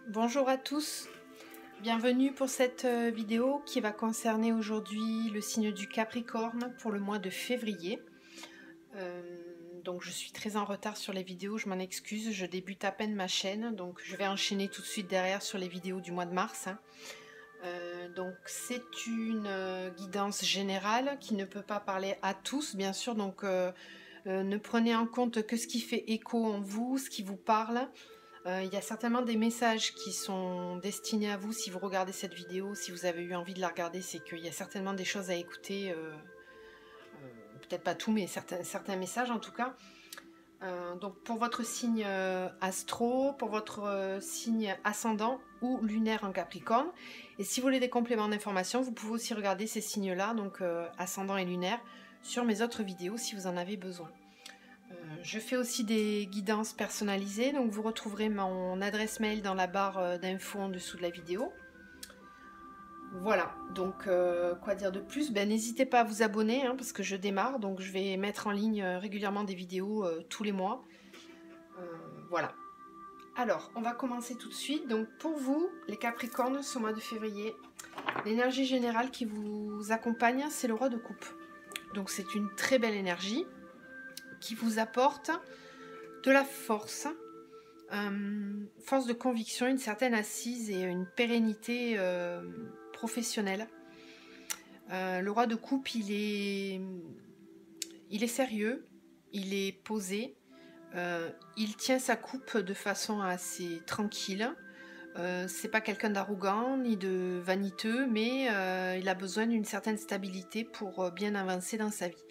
Bonjour à tous, bienvenue pour cette vidéo qui va concerner aujourd'hui le signe du Capricorne pour le mois de février. Donc je suis très en retard sur les vidéos, je m'en excuse, je débute à peine ma chaîne, donc je vais enchaîner tout de suite derrière sur les vidéos du mois de mars. Donc c'est une guidance générale qui ne peut pas parler à tous, bien sûr, donc ne prenez en compte que ce qui fait écho en vous, ce qui vous parle. Il y a certainement des messages qui sont destinés à vous si vous regardez cette vidéo, si vous avez eu envie de la regarder, c'est qu'il y a certainement des choses à écouter, peut-être pas tout, mais certains messages en tout cas. Donc pour votre signe astro, pour votre signe ascendant ou lunaire en Capricorne. Et si vous voulez des compléments d'information, vous pouvez aussi regarder ces signes-là, donc ascendant et lunaire, sur mes autres vidéos si vous en avez besoin. Je fais aussi des guidances personnalisées, donc vous retrouverez mon adresse mail dans la barre d'infos en dessous de la vidéo. Voilà, donc quoi dire de plus? N'hésitez pas à vous abonner parce que je démarre, donc je vais mettre en ligne régulièrement des vidéos tous les mois. Voilà. Alors, on va commencer tout de suite. Donc pour vous, les Capricornes, ce mois de février, l'énergie générale qui vous accompagne, c'est le roi de coupe. Donc c'est une très belle énergie qui vous apporte de la force, force de conviction, une certaine assise et une pérennité professionnelle. Le roi de coupe, il est sérieux, il est posé, il tient sa coupe de façon assez tranquille. C'est pas quelqu'un d'arrogant ni de vaniteux, mais il a besoin d'une certaine stabilité pour bien avancer dans sa vie.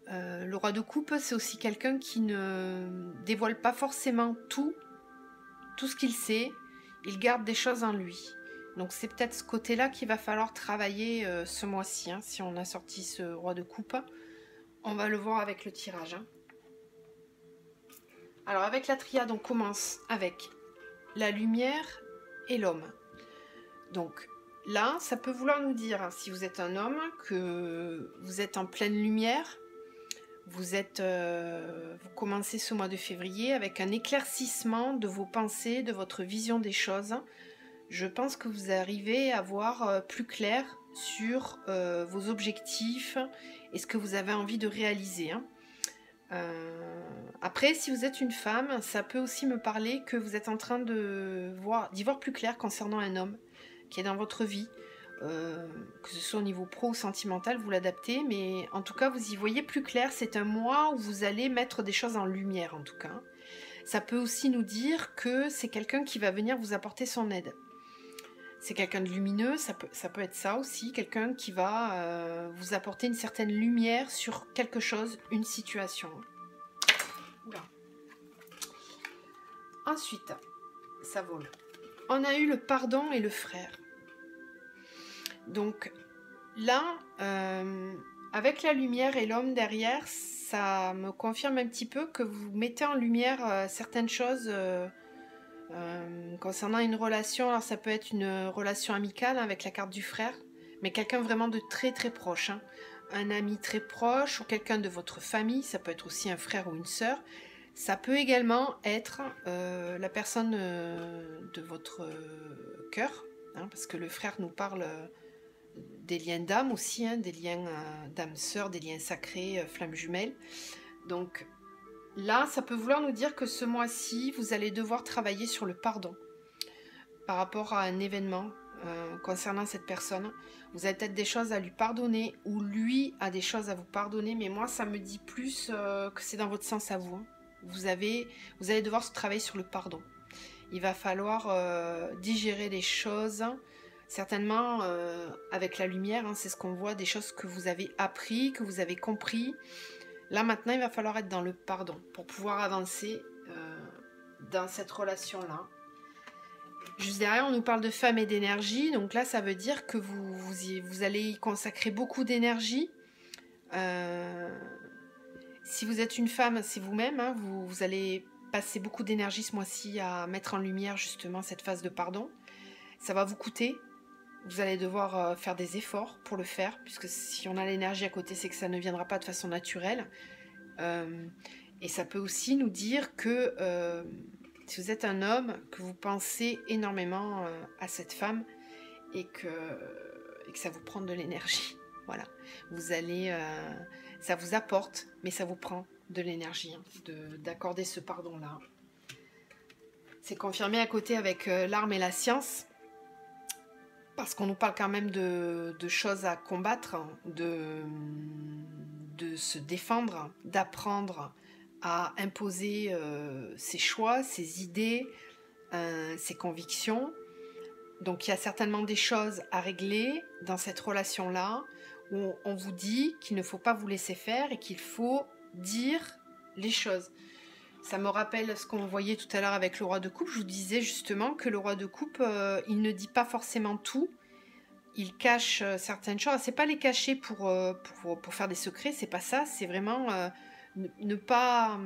Le roi de coupe, c'est aussi quelqu'un qui ne dévoile pas forcément tout ce qu'il sait, il garde des choses en lui. Donc c'est peut-être ce côté-là qu'il va falloir travailler ce mois-ci. Si on a sorti ce roi de coupe, on va le voir avec le tirage. Alors avec la triade, on commence avec la lumière et l'homme. Donc là, ça peut vouloir nous dire, si vous êtes un homme, que vous êtes en pleine lumière. Vous commencez ce mois de février avec un éclaircissement de vos pensées, de votre vision des choses. Je pense que vous arrivez à voir plus clair sur vos objectifs et ce que vous avez envie de réaliser. Après, si vous êtes une femme, ça peut aussi me parler que vous êtes en train d'y voir plus clair concernant un homme qui est dans votre vie. Que ce soit au niveau pro ou sentimental, vous l'adaptez, mais en tout cas vous y voyez plus clair. C'est un mois où vous allez mettre des choses en lumière en tout cas. Ça peut aussi nous dire que c'est quelqu'un qui va venir vous apporter son aide. C'est quelqu'un de lumineux, ça peut être ça aussi, quelqu'un qui va vous apporter une certaine lumière sur quelque chose, une situation. Oula. Ensuite, ça vole. On a eu le pardon et le frère. Donc là, avec la lumière et l'homme derrière, ça me confirme un petit peu que vous mettez en lumière certaines choses concernant une relation. Alors ça peut être une relation amicale avec la carte du frère, mais quelqu'un vraiment de très très proche. Un ami très proche ou quelqu'un de votre famille, ça peut être aussi un frère ou une sœur. Ça peut également être la personne de votre cœur, parce que le frère nous parle des liens d'âme aussi, des liens d'âme sœur, des liens sacrés, flammes jumelles. Donc là, ça peut vouloir nous dire que ce mois-ci, vous allez devoir travailler sur le pardon par rapport à un événement concernant cette personne. Vous avez peut-être des choses à lui pardonner ou lui a des choses à vous pardonner, mais moi, ça me dit plus que c'est dans votre sens à vous. Vous allez devoir travailler sur le pardon. Il va falloir digérer les choses. Certainement, avec la lumière, c'est ce qu'on voit, des choses que vous avez appris, que vous avez compris. Là, maintenant, il va falloir être dans le pardon pour pouvoir avancer dans cette relation-là. Juste derrière, on nous parle de femme et d'énergie. Donc là, ça veut dire que vous allez y consacrer beaucoup d'énergie. Si vous êtes une femme, c'est vous-même. Vous allez passer beaucoup d'énergie ce mois-ci à mettre en lumière justement cette phase de pardon. Ça va vous coûter. Vous allez devoir faire des efforts pour le faire, puisque si on a l'énergie à côté, c'est que ça ne viendra pas de façon naturelle. Et ça peut aussi nous dire que Si vous êtes un homme, que vous pensez énormément à cette femme et que ça vous prend de l'énergie. Voilà. Vous allez... ça vous apporte, mais ça vous prend de l'énergie d'accorder ce pardon-là. C'est confirmé à côté avec l'arme et la science, parce qu'on nous parle quand même de choses à combattre, de se défendre, d'apprendre à imposer ses choix, ses idées, ses convictions. Donc il y a certainement des choses à régler dans cette relation-là, où on vous dit qu'il ne faut pas vous laisser faire et qu'il faut dire les choses. Ça me rappelle ce qu'on voyait tout à l'heure avec le roi de coupe. Je vous disais justement que le roi de coupe, il ne dit pas forcément tout. Il cache certaines choses. C'est pas les cacher pour faire des secrets, c'est pas ça. C'est vraiment ne pas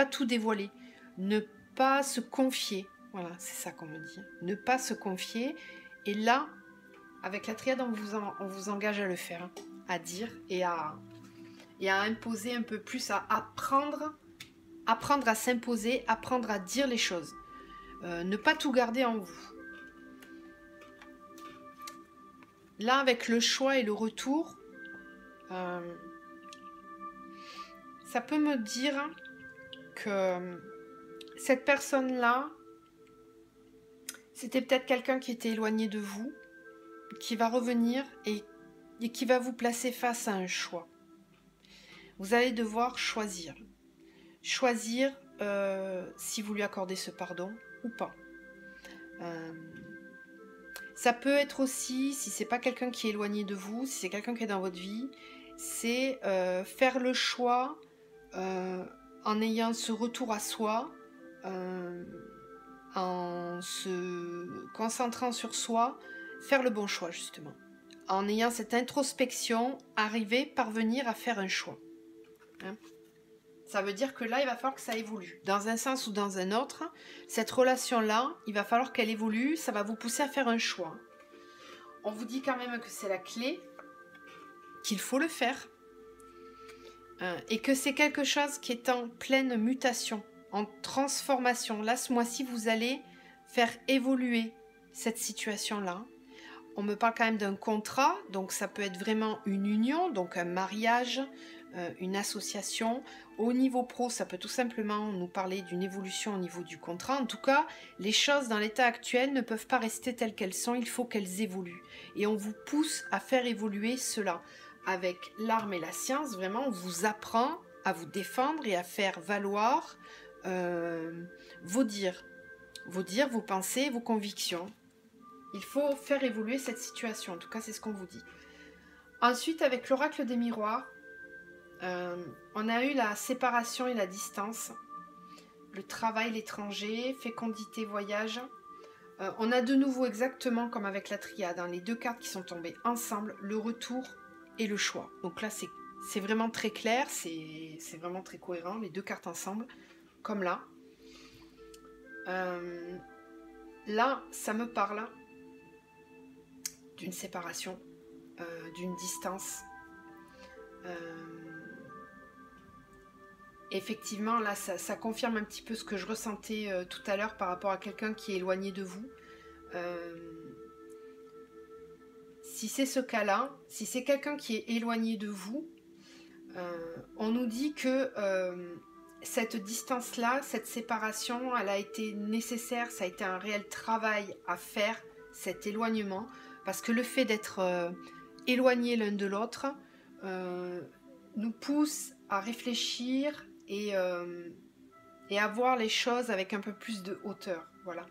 tout dévoiler. Ne pas se confier. Voilà, c'est ça qu'on me dit. Ne pas se confier. Et là, avec la triade, on vous engage à le faire. À dire et à imposer un peu plus, à apprendre à s'imposer, apprendre à dire les choses. Ne pas tout garder en vous. Là, avec le choix et le retour, ça peut me dire que cette personne-là, c'était peut-être quelqu'un qui était éloigné de vous, qui va revenir et qui va vous placer face à un choix. Vous allez devoir choisir. Choisir si vous lui accordez ce pardon ou pas. Ça peut être aussi, si c'est pas quelqu'un qui est éloigné de vous, si c'est quelqu'un qui est dans votre vie, c'est faire le choix en ayant ce retour à soi, en se concentrant sur soi, faire le bon choix justement. En ayant cette introspection, parvenir à faire un choix. Hein? Ça veut dire que là, il va falloir que ça évolue. Dans un sens ou dans un autre, cette relation-là, il va falloir qu'elle évolue, ça va vous pousser à faire un choix. On vous dit quand même que c'est la clé, qu'il faut le faire, et que c'est quelque chose qui est en pleine mutation, en transformation. Là, ce mois-ci, vous allez faire évoluer cette situation-là. On me parle quand même d'un contrat, donc ça peut être vraiment une union, donc un mariage, une association. Au niveau pro, ça peut tout simplement nous parler d'une évolution au niveau du contrat. En tout cas, les choses dans l'état actuel ne peuvent pas rester telles qu'elles sont, il faut qu'elles évoluent. Et on vous pousse à faire évoluer cela. Avec l'arme et la science, vraiment, on vous apprend à vous défendre et à faire valoir vos dires, vos pensées, vos convictions. Il faut faire évoluer cette situation, en tout cas c'est ce qu'on vous dit. Ensuite, avec l'oracle des miroirs, on a eu la séparation et la distance, le travail, l'étranger, fécondité, voyage. On a de nouveau exactement comme avec la triade, les deux cartes qui sont tombées ensemble, le retour et le choix. Donc là c'est vraiment très clair, c'est vraiment très cohérent, les deux cartes ensemble, comme là. Là, ça me parle d'une séparation, d'une distance. Effectivement, là, ça confirme un petit peu ce que je ressentais tout à l'heure par rapport à quelqu'un qui est éloigné de vous. Si c'est ce cas-là, si c'est quelqu'un qui est éloigné de vous, on nous dit que cette distance-là, cette séparation, elle a été nécessaire, ça a été un réel travail à faire, cet éloignement, parce que le fait d'être éloigné l'un de l'autre nous pousse à réfléchir et à voir les choses avec un peu plus de hauteur. Voilà.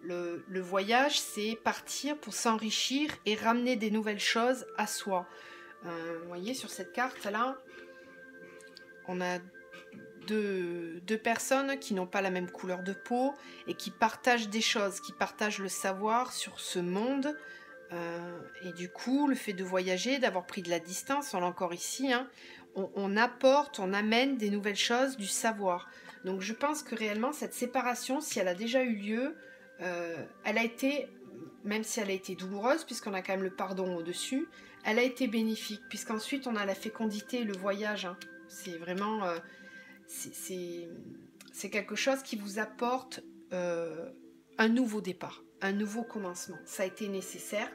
Le voyage, c'est partir pour s'enrichir et ramener des nouvelles choses à soi. Vous voyez, sur cette carte-là, on a deux personnes qui n'ont pas la même couleur de peau et qui partagent des choses, qui partagent le savoir sur ce monde. Et du coup, le fait de voyager, d'avoir pris de la distance, on l'a encore ici, on apporte, on amène des nouvelles choses, du savoir. Donc je pense que réellement, cette séparation, si elle a déjà eu lieu, elle a été, même si elle a été douloureuse, puisqu'on a quand même le pardon au-dessus, elle a été bénéfique, puisqu'ensuite on a la fécondité et le voyage. C'est vraiment... c'est quelque chose qui vous apporte un nouveau départ, un nouveau commencement. Ça a été nécessaire.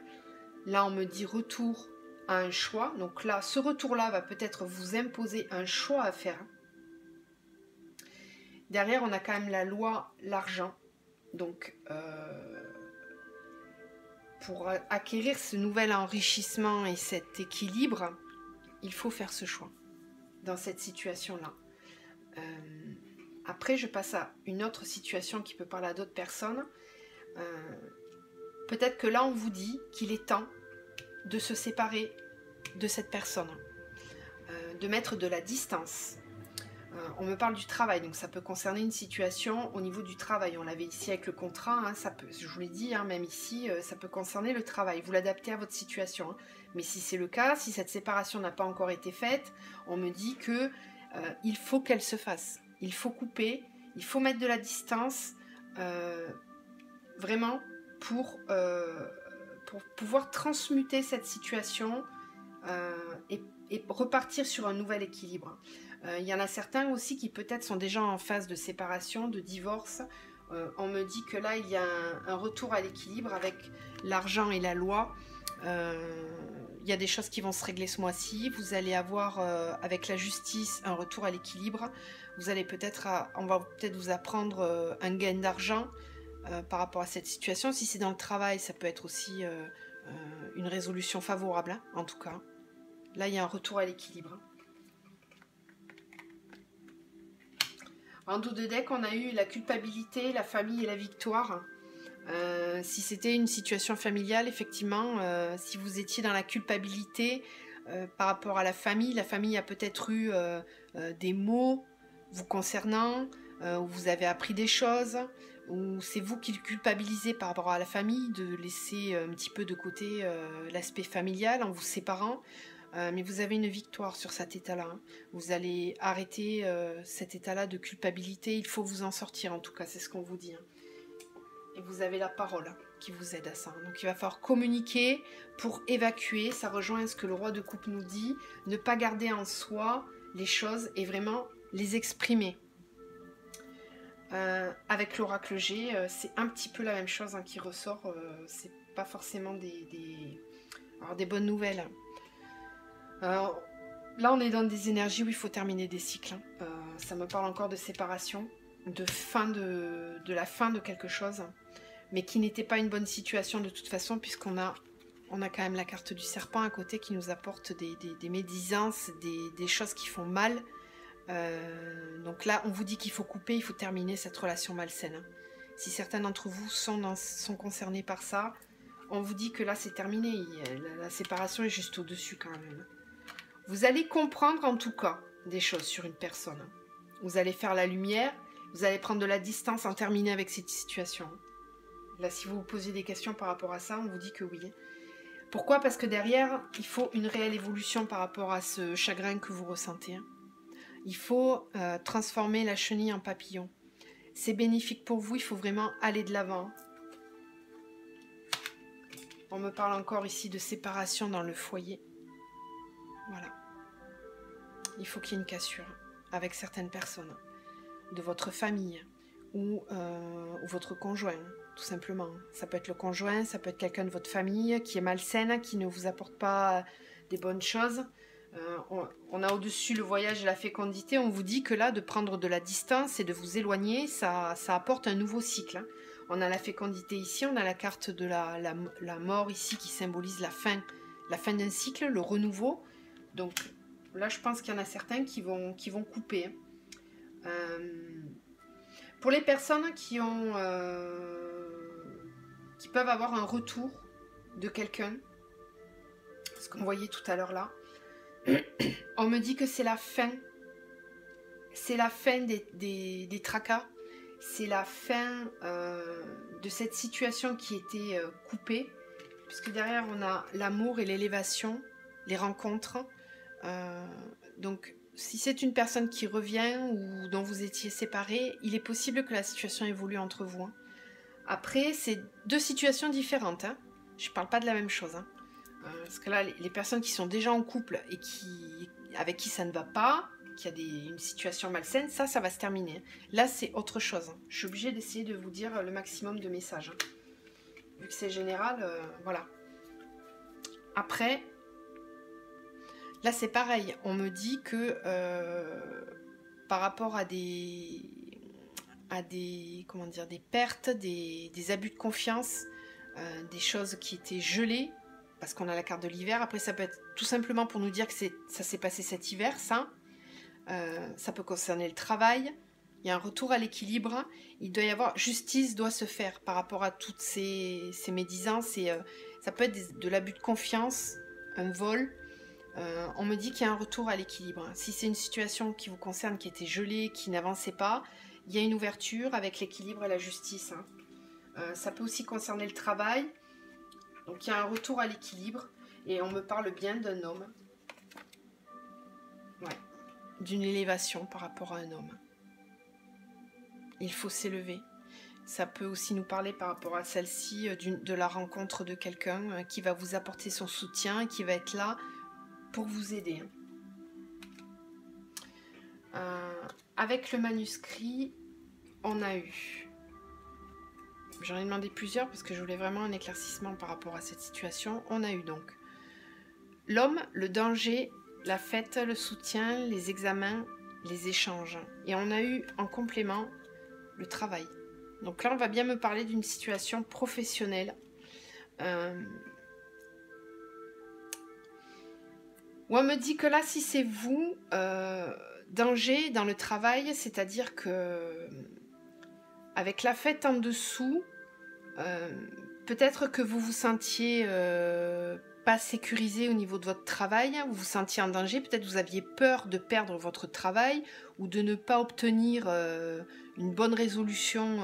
Là, on me dit retour à un choix. Donc là, ce retour-là va peut-être vous imposer un choix à faire. Derrière, on a quand même la loi, l'argent. Donc, pour acquérir ce nouvel enrichissement et cet équilibre, il faut faire ce choix dans cette situation-là. Après, je passe à une autre situation qui peut parler à d'autres personnes. Peut-être que là, on vous dit qu'il est temps de se séparer de cette personne, de mettre de la distance. On me parle du travail, donc ça peut concerner une situation au niveau du travail. On l'avait ici avec le contrat, hein, ça peut, je vous l'ai dit, hein, même ici, ça peut concerner le travail. Vous l'adaptez à votre situation. Hein. Mais si c'est le cas, si cette séparation n'a pas encore été faite, on me dit que il faut qu'elle se fasse. Il faut couper, il faut mettre de la distance, vraiment pour pouvoir transmuter cette situation et repartir sur un nouvel équilibre. Il y en a certains aussi qui peut-être sont déjà en phase de séparation, de divorce. On me dit que là, il y a un retour à l'équilibre avec l'argent et la loi. Il y a des choses qui vont se régler ce mois-ci. Vous allez avoir, avec la justice, un retour à l'équilibre. Vous allez on va peut-être vous apprendre un gain d'argent par rapport à cette situation. Si c'est dans le travail, ça peut être aussi une résolution favorable, hein, en tout cas. Là, il y a un retour à l'équilibre. En dos de deck, on a eu la culpabilité, la famille et la victoire. Si c'était une situation familiale, effectivement, si vous étiez dans la culpabilité par rapport à la famille a peut-être eu des mots vous concernant, où vous avez appris des choses, ou c'est vous qui le culpabilisez par rapport à la famille, de laisser un petit peu de côté l'aspect familial en vous séparant. Mais vous avez une victoire sur cet état-là. Hein. Vous allez arrêter cet état-là de culpabilité. Il faut vous en sortir, en tout cas, c'est ce qu'on vous dit. Hein. Et vous avez la parole hein, qui vous aide à ça. Donc il va falloir communiquer pour évacuer. Ça rejoint ce que le roi de coupe nous dit. Ne pas garder en soi les choses et vraiment les exprimer. Avec l'oracle G, c'est un petit peu la même chose hein, qui ressort. C'est pas forcément des bonnes nouvelles. Alors, là, on est dans des énergies où il faut terminer des cycles. Hein. Ça me parle encore de séparation, de la fin de quelque chose, mais qui n'était pas une bonne situation de toute façon, puisqu'on a quand même la carte du serpent à côté qui nous apporte des médisances, des choses qui font mal. Donc là, on vous dit qu'il faut couper, il faut terminer cette relation malsaine. Hein. Si certains d'entre vous sont concernés par ça, on vous dit que là, c'est terminé. La séparation est juste au-dessus quand même. Vous allez comprendre en tout cas des choses sur une personne. Vous allez faire la lumière, vous allez prendre de la distance en terminer avec cette situation. Là, si vous vous posez des questions par rapport à ça, on vous dit que oui. Pourquoi ? Parce que derrière, il faut une réelle évolution par rapport à ce chagrin que vous ressentez. Il faut transformer la chenille en papillon. C'est bénéfique pour vous, il faut vraiment aller de l'avant. On me parle encore ici de séparation dans le foyer. Voilà. Il faut qu'il y ait une cassure avec certaines personnes de votre famille ou votre conjoint, tout simplement. Ça peut être le conjoint, ça peut être quelqu'un de votre famille qui est malsaine, qui ne vous apporte pas des bonnes choses. On a au-dessus le voyage et la fécondité. On vous dit que là, de prendre de la distance et de vous éloigner, ça apporte un nouveau cycle. Hein. On a la fécondité ici, on a la carte de la mort ici qui symbolise la fin d'un cycle, le renouveau. Donc là, je pense qu'il y en a certains qui vont couper. Pour les personnes qui peuvent avoir un retour de quelqu'un, ce qu'on voyait tout à l'heure là, on me dit que c'est la fin. C'est la fin des tracas. C'est la fin de cette situation qui était coupée. Puisque derrière, on a l'amour et l'élévation, les rencontres. Donc, si c'est une personne qui revient ou dont vous étiez séparés, il est possible que la situation évolue entre vous. Hein. Après, c'est deux situations différentes. Hein. Je ne parle pas de la même chose. Hein. Parce que là, les personnes qui sont déjà en couple et avec qui ça ne va pas, qu'il y a une situation malsaine, ça va se terminer. Là, c'est autre chose. Je suis obligée d'essayer de vous dire le maximum de messages. Vu que c'est général, voilà. Après, là, c'est pareil. On me dit que par rapport à des comment dire, des pertes, des abus de confiance, des choses qui étaient gelées, parce qu'on a la carte de l'hiver. Après, ça peut être tout simplement pour nous dire que ça s'est passé cet hiver, ça. Ça peut concerner le travail. Il y a un retour à l'équilibre. Il doit y avoir... Justice doit se faire par rapport à toutes ces médisances. Ça peut être de l'abus de confiance, un vol. On me dit qu'il y a un retour à l'équilibre. Si c'est une situation qui vous concerne, qui était gelée, qui n'avançait pas, il y a une ouverture avec l'équilibre et la justice. Ça peut aussi concerner le travail. Donc il y a un retour à l'équilibre. Et on me parle bien d'un homme. Ouais. D'une élévation par rapport à un homme. Il faut s'élever. Ça peut aussi nous parler par rapport à celle-ci, de la rencontre de quelqu'un qui va vous apporter son soutien, qui va être là pour vous aider. Avec le manuscrit, on a eu... J'en ai demandé plusieurs parce que je voulais vraiment un éclaircissement par rapport à cette situation. On a eu donc l'homme, le danger, la fête, le soutien, les examens, les échanges. Et on a eu en complément le travail. Donc là, on va bien me parler d'une situation professionnelle. Où on me dit que là, si c'est vous, danger dans le travail, c'est-à-dire que avec la fête en dessous, peut-être que vous vous sentiez pas sécurisé au niveau de votre travail, vous vous sentiez en danger, peut-être vous aviez peur de perdre votre travail ou de ne pas obtenir une bonne résolution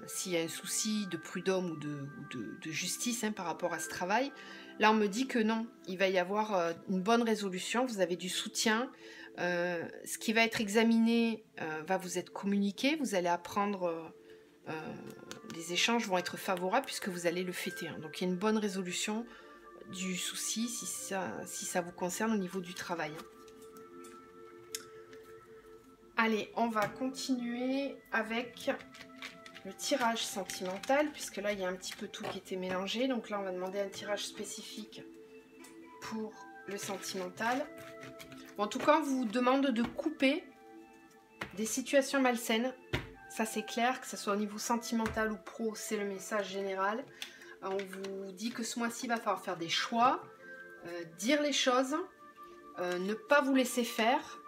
s'il y a un souci de prud'homme ou de justice par rapport à ce travail. Là, on me dit que non, il va y avoir une bonne résolution, vous avez du soutien. Ce qui va être examiné va vous être communiqué, vous allez apprendre, les échanges vont être favorables puisque vous allez le fêter. Donc il y a une bonne résolution du souci si ça vous concerne au niveau du travail. Allez, on va continuer avec le tirage sentimental, puisque là il y a un petit peu tout qui était mélangé. Donc là on va demander un tirage spécifique pour le sentimental. Bon, en tout cas on vous demande de couper des situations malsaines. Ça c'est clair, que ce soit au niveau sentimental ou pro, c'est le message général. On vous dit que ce mois-ci il va falloir faire des choix, dire les choses, ne pas vous laisser faire.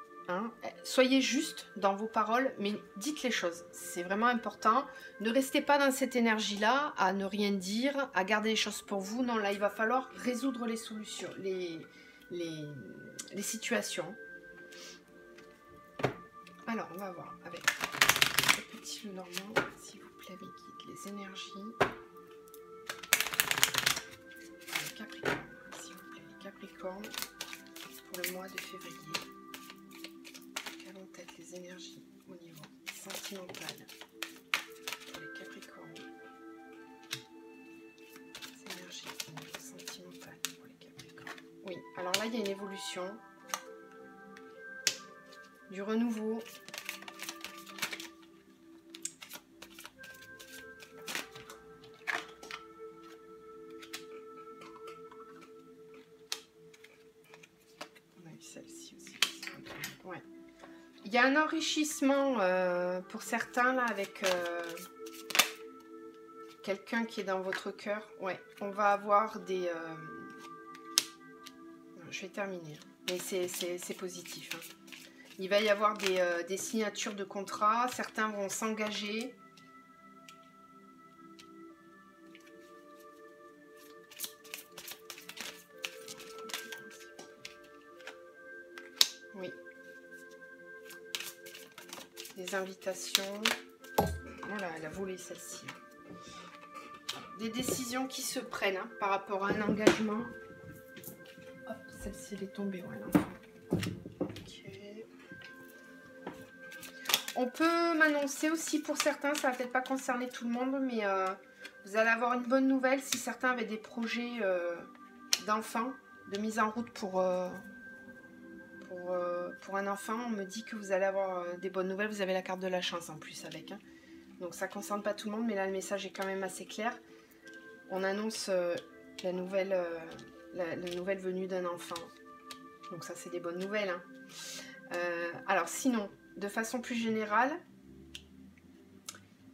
Soyez juste dans vos paroles, mais dites les choses, c'est vraiment important. Ne restez pas dans cette énergie-là, à ne rien dire, à garder les choses pour vous. Non, là, il va falloir résoudre les solutions, les situations. Alors, on va voir avec le petit Lenormand, s'il vous plaît, les guides, les énergies. Les Capricornes, s'il vous plaît, les Capricornes, pour le mois de février. Peut-être les énergies au niveau sentimental pour les Capricornes. Les énergies au niveau sentimental pour les Capricornes. Oui, alors là il y a une évolution, du renouveau. On a eu celle-ci aussi. Ouais. Il y a un enrichissement pour certains là avec quelqu'un qui est dans votre cœur. Ouais, on va avoir des... Je vais terminer, mais c'est positif. Il va y avoir des signatures de contrats. Certains vont s'engager. Oui. Des invitations. Voilà, elle a volé celle-ci. Des décisions qui se prennent par rapport à un engagement. Hop, celle-ci elle est tombée. Voilà. Okay. On peut m'annoncer aussi pour certains, ça va peut-être pas concerner tout le monde, mais vous allez avoir une bonne nouvelle si certains avaient des projets d'enfants, de mise en route pour pour un enfant, on me dit que vous allez avoir des bonnes nouvelles. Vous avez la carte de la chance en plus avec. Hein. Donc ça ne concerne pas tout le monde, mais là le message est quand même assez clair. On annonce la nouvelle venue d'un enfant. Donc ça c'est des bonnes nouvelles. Hein. Alors sinon, de façon plus générale,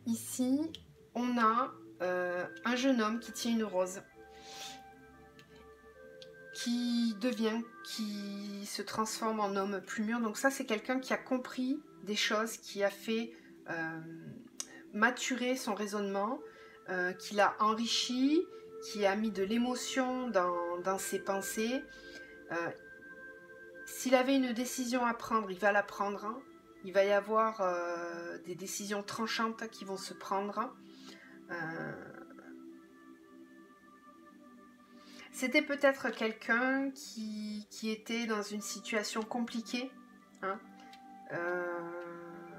ici on a un jeune homme qui tient une rose. Qui se transforme en homme plus mûr. Donc ça, c'est quelqu'un qui a compris des choses, qui a fait maturer son raisonnement, qui l'a enrichi, qui a mis de l'émotion dans ses pensées. S'il avait une décision à prendre, il va la prendre. Hein. Il va y avoir des décisions tranchantes qui vont se prendre. C'était peut-être quelqu'un qui était dans une situation compliquée. Hein.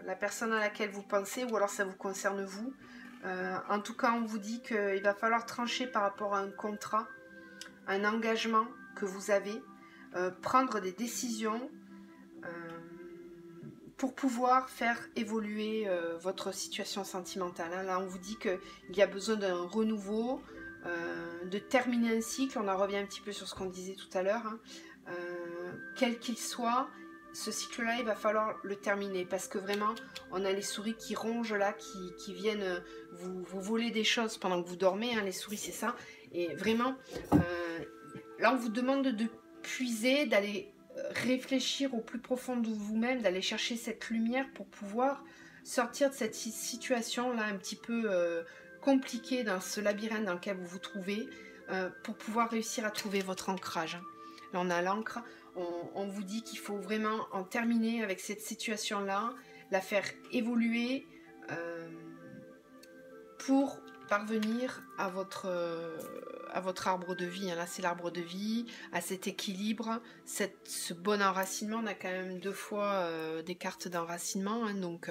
La personne à laquelle vous pensez, ou alors ça vous concerne vous. En tout cas, on vous dit qu'il va falloir trancher par rapport à un contrat, un engagement que vous avez, prendre des décisions pour pouvoir faire évoluer votre situation sentimentale. Hein. Là, on vous dit qu'il y a besoin d'un renouveau, de terminer un cycle. On en revient un petit peu sur ce qu'on disait tout à l'heure. Hein. Quel qu'il soit, ce cycle-là, il va falloir le terminer parce que vraiment, on a les souris qui rongent là, qui viennent vous voler des choses pendant que vous dormez. Hein. Les souris, c'est ça. Et vraiment, là, on vous demande de puiser, d'aller réfléchir au plus profond de vous-même, d'aller chercher cette lumière pour pouvoir sortir de cette situation-là un petit peu compliquée dans ce labyrinthe dans lequel vous vous trouvez, pour pouvoir réussir à trouver votre ancrage. Là, on a l'ancre. On vous dit qu'il faut vraiment en terminer avec cette situation-là, la faire évoluer pour parvenir à votre arbre de vie. Là, c'est l'arbre de vie, à cet équilibre, ce bon enracinement. On a quand même 2 fois des cartes d'enracinement. Hein, donc,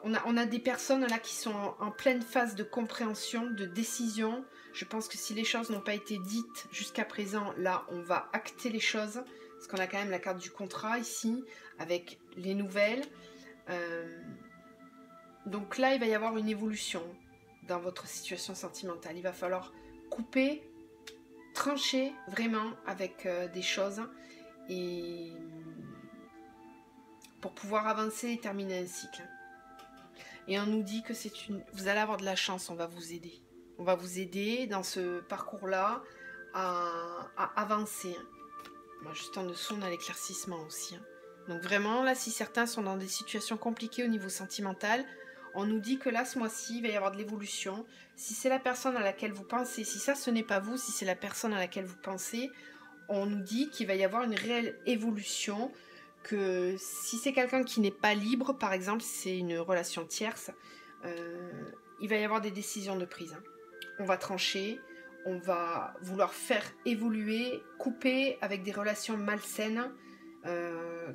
on a des personnes là qui sont en pleine phase de compréhension, de décision. Je pense que si les choses n'ont pas été dites jusqu'à présent, là, on va acter les choses. Parce qu'on a quand même la carte du contrat ici, avec les nouvelles. Donc là, il va y avoir une évolution dans votre situation sentimentale. Il va falloir couper, trancher vraiment avec des choses et pour pouvoir avancer et terminer un cycle. Et on nous dit que vous allez avoir de la chance, on va vous aider. On va vous aider dans ce parcours-là à avancer. Moi, juste en dessous, on a l'éclaircissement aussi. Donc vraiment, là, si certains sont dans des situations compliquées au niveau sentimental, on nous dit que là, ce mois-ci, il va y avoir de l'évolution. Si c'est la personne à laquelle vous pensez, si ça, ce n'est pas vous, si c'est la personne à laquelle vous pensez, on nous dit qu'il va y avoir une réelle évolution, que si c'est quelqu'un qui n'est pas libre, par exemple, si c'est une relation tierce, il va y avoir des décisions de prise. Hein. On va trancher, on va vouloir faire évoluer, couper avec des relations malsaines,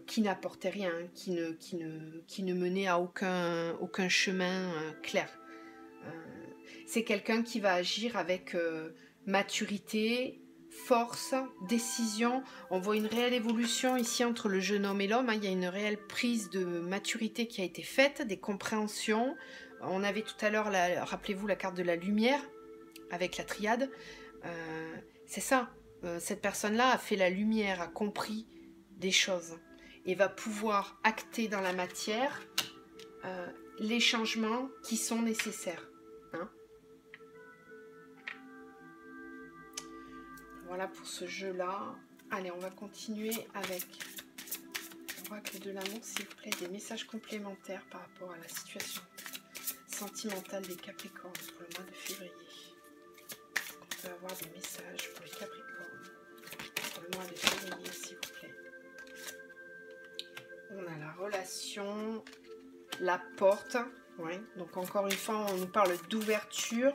qui n'apportait rien, qui ne menait à aucun chemin clair. C'est quelqu'un qui va agir avec maturité, force, décision. On voit une réelle évolution ici entre le jeune homme et l'homme. Hein. Il y a une réelle prise de maturité qui a été faite, des compréhensions. On avait tout à l'heure, rappelez-vous, la carte de la lumière avec la triade. C'est ça. Cette personne-là a fait la lumière, a compris des choses et va pouvoir acter dans la matière les changements qui sont nécessaires. Hein. Voilà pour ce jeu-là. Allez, on va continuer avec l'oracle de l'amour, s'il vous plaît, des messages complémentaires par rapport à la situation sentimentale des Capricornes pour le mois de février. On peut avoir des messages pour les Capricornes pour le mois de février, s'il vous plaît. On a la relation, la porte, ouais. Donc encore une fois, on nous parle d'ouverture,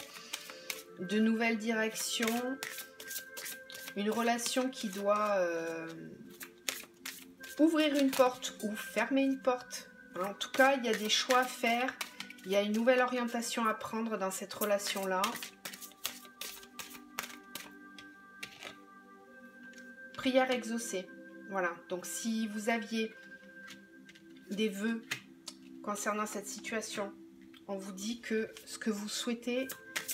de nouvelles directions, une relation qui doit ouvrir une porte ou fermer une porte. En tout cas, il y a des choix à faire, il y a une nouvelle orientation à prendre dans cette relation-là. prière exaucée. Voilà, donc si vous aviez des vœux concernant cette situation, on vous dit que ce que vous souhaitez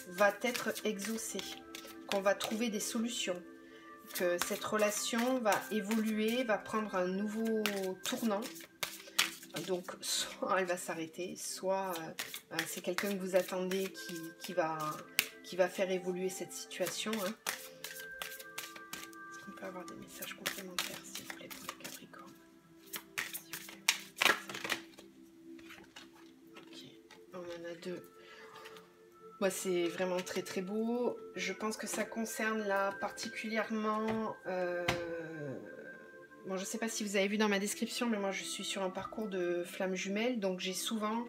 va être exaucé, qu'on va trouver des solutions, que cette relation va évoluer, va prendre un nouveau tournant. Donc soit elle va s'arrêter, soit c'est quelqu'un que vous attendez qui va faire évoluer cette situation. Hein. Est-ce qu'on peut avoir des messages complémentaires, s'il vous plaît, pour les Capricornes? Ok, on en a deux. Moi, c'est vraiment très très beau. Je pense que ça concerne là particulièrement... Bon, je ne sais pas si vous avez vu dans ma description, mais moi je suis sur un parcours de flammes jumelles. Donc j'ai souvent,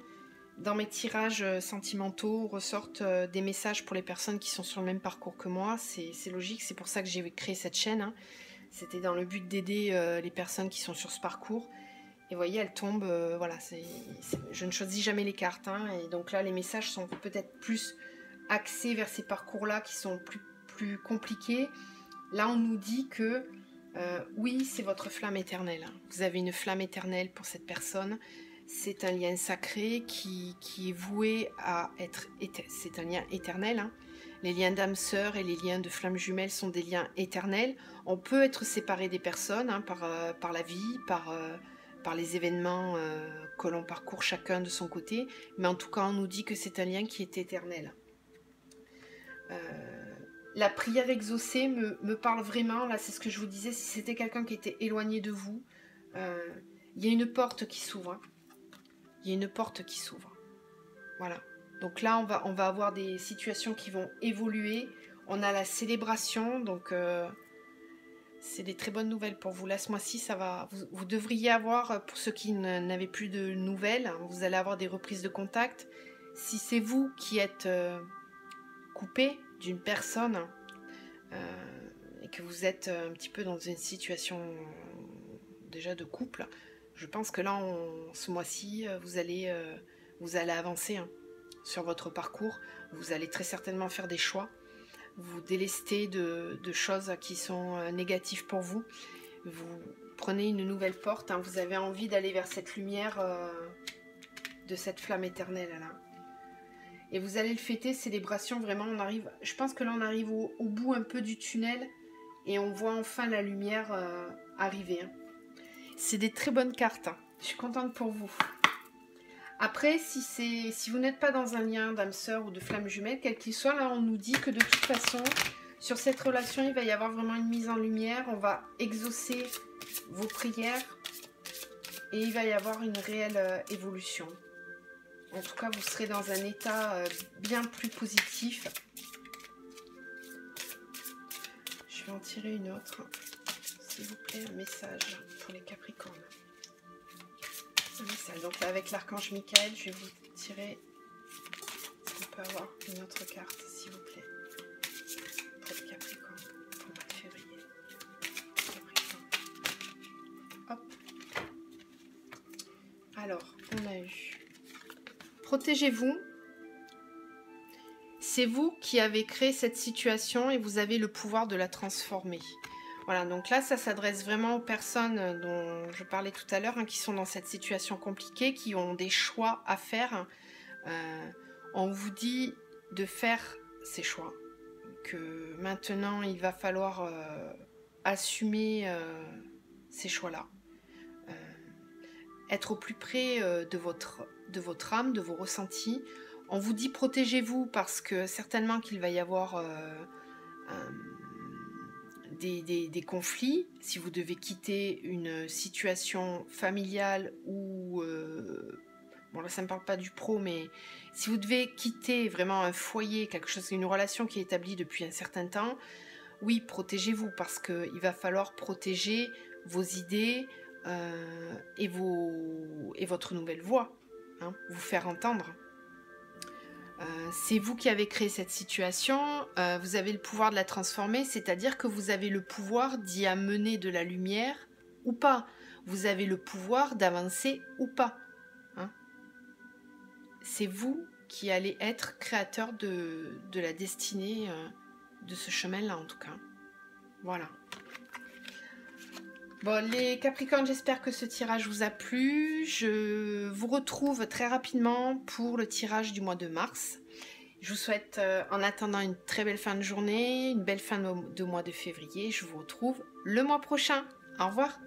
dans mes tirages sentimentaux, ressortent des messages pour les personnes qui sont sur le même parcours que moi. C'est logique, c'est pour ça que j'ai créé cette chaîne. Hein. C'était dans le but d'aider les personnes qui sont sur ce parcours. Et vous voyez, elles tombent, voilà, je ne choisis jamais les cartes. Hein, et donc là, les messages sont peut-être plus axés vers ces parcours-là qui sont plus compliqués. Là, on nous dit que, oui, c'est votre flamme éternelle. Hein. Vous avez une flamme éternelle pour cette personne. C'est un lien sacré qui est voué à être... C'est un lien éternel. Hein. Les liens d'âme sœur et les liens de flammes jumelles sont des liens éternels. On peut être séparé des personnes hein, par la vie, par les événements que l'on parcourt chacun de son côté, mais en tout cas on nous dit que c'est un lien qui est éternel. La prière exaucée me parle vraiment, là c'est ce que je vous disais, si c'était quelqu'un qui était éloigné de vous, il y a une porte qui s'ouvre. Il y a une porte qui s'ouvre. Voilà. Donc là on va avoir des situations qui vont évoluer. On a la célébration, donc... c'est des très bonnes nouvelles pour vous. Là, ce mois-ci, ça va. Vous devriez avoir, pour ceux qui n'avaient plus de nouvelles, vous allez avoir des reprises de contact. Si c'est vous qui êtes coupé d'une personne et que vous êtes un petit peu dans une situation déjà de couple, je pense que là, ce mois-ci, vous allez avancer hein, sur votre parcours. Vous allez très certainement faire des choix. Vous délestez de choses qui sont négatives pour vous. Vous prenez une nouvelle porte. Hein, vous avez envie d'aller vers cette lumière de cette flamme éternelle. Là. Et vous allez le fêter, célébration. Vraiment, on arrive. Je pense que là, on arrive au bout un peu du tunnel. Et on voit enfin la lumière arriver. Hein. C'est des très bonnes cartes. Hein. Je suis contente pour vous. Après, si vous n'êtes pas dans un lien d'âme sœur ou de flamme jumelle, quel qu'il soit, là on nous dit que de toute façon, sur cette relation, il va y avoir vraiment une mise en lumière. On va exaucer vos prières et il va y avoir une réelle évolution. En tout cas, vous serez dans un état bien plus positif. Je vais en tirer une autre. S'il vous plaît, un message pour les Capricornes. Donc là, avec l'archange Michael, je vais vous tirer. On peut avoir une autre carte, s'il vous plaît. Pour le Capricorne, pour le mois de février. Capricorne. Hop. Alors, on a eu. Protégez-vous. C'est vous qui avez créé cette situation et vous avez le pouvoir de la transformer. Voilà, donc là, ça s'adresse vraiment aux personnes dont je parlais tout à l'heure, hein, qui sont dans cette situation compliquée, qui ont des choix à faire. On vous dit de faire ces choix, que maintenant, il va falloir assumer ces choix-là. Être au plus près de votre âme, de vos ressentis. On vous dit protégez-vous parce que certainement qu'il va y avoir... des conflits, si vous devez quitter une situation familiale ou bon là ça ne me parle pas du pro, mais si vous devez quitter vraiment un foyer, quelque chose, une relation qui est établie depuis un certain temps, oui, protégez-vous parce qu'il va falloir protéger vos idées et votre nouvelle voix, hein, vous faire entendre. C'est vous qui avez créé cette situation, vous avez le pouvoir de la transformer, c'est-à-dire que vous avez le pouvoir d'y amener de la lumière ou pas. Vous avez le pouvoir d'avancer ou pas. Hein. C'est vous qui allez être créateur de la destinée de ce chemin-là en tout cas. Voilà. Bon, les Capricornes, j'espère que ce tirage vous a plu. Je vous retrouve très rapidement pour le tirage du mois de mars. Je vous souhaite en attendant une très belle fin de journée, une belle fin de mois de février. Je vous retrouve le mois prochain. Au revoir.